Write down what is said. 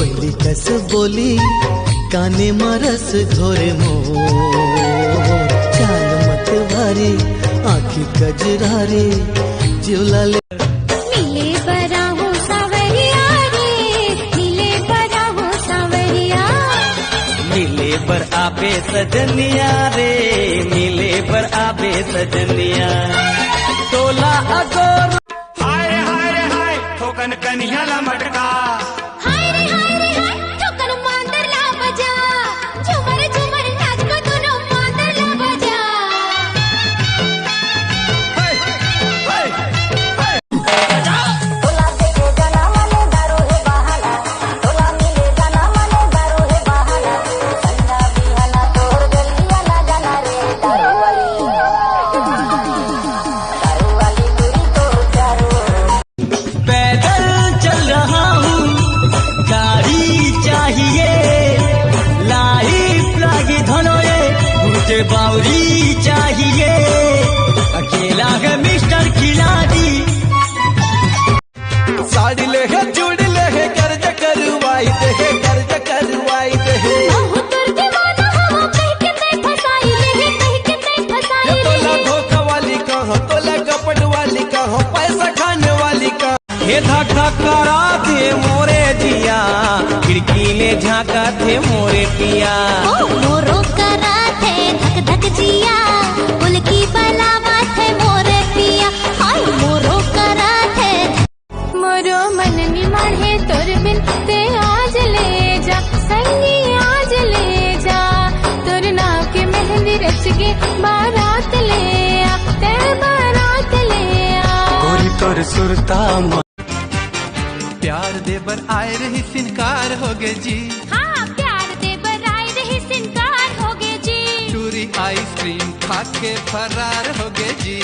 कोयली कस बोली काने मरस घोरे मोर चाल मत वारी आँखी कजरारी जिवला ले मिले बरा हो सावरिया रे, मिले बरा हो सावरिया, मिले पर आबे सजनिया रे, मिले पर आबे सजनिया। तोला अगोर हाय हाय रे हाय ठोकन कन्हैया ला मटका, हाय रे ठोकर मांदर ला बजा, झूमर झूमर नाच को दोनों मांदर ला बजा। हाय हाय तोला देखे जाना मने दारू है बहाना, तोला मिले जाना मने दारू है बहाना, संगा बिहाना तोर गलिया ना जाना रे दारू वाली पूरी तो चारो। पैदल चल रहा हूँ गाड़ी चाहिए, लाइफ लागी धनोए मुझे बावरी चाहिए, अकेला है मिस्टर खिलाड़ी। साड़ी ले है चूड़ी ले है कर्ज करवाई दे है कर्ज करवाई दे है ओहो तोर दीवाना हो कहीं के नहीं फसाई ले, कहीं के नहीं फसाई ले। तोला धोखा वाली कहाँ तोला कपट वाली कहाँ पैसा खाने वाली कहाँ। हे धक धक करा थे मोरे जिया, खिड़की ले झांका थे मोरे पिया। ओ मोरो करा थे धक धक जिया, उनकी बलावा थे मोरे पिया, हाय मोरो करा थे। मोरो मन निमर है तोर बिन ते आज ले जा, संगी आज ले जा, तोर नाव के मेहंदी रच के बारात ले आ, ते बारात ले आ। गोरी तोर सुरता प्यार देबर आए रही सिनकार हो गए जी, हाँ प्यार दे बराए रही सिनकार हो गए जी, चूरी आइसक्रीम खा के फरार हो गए जी।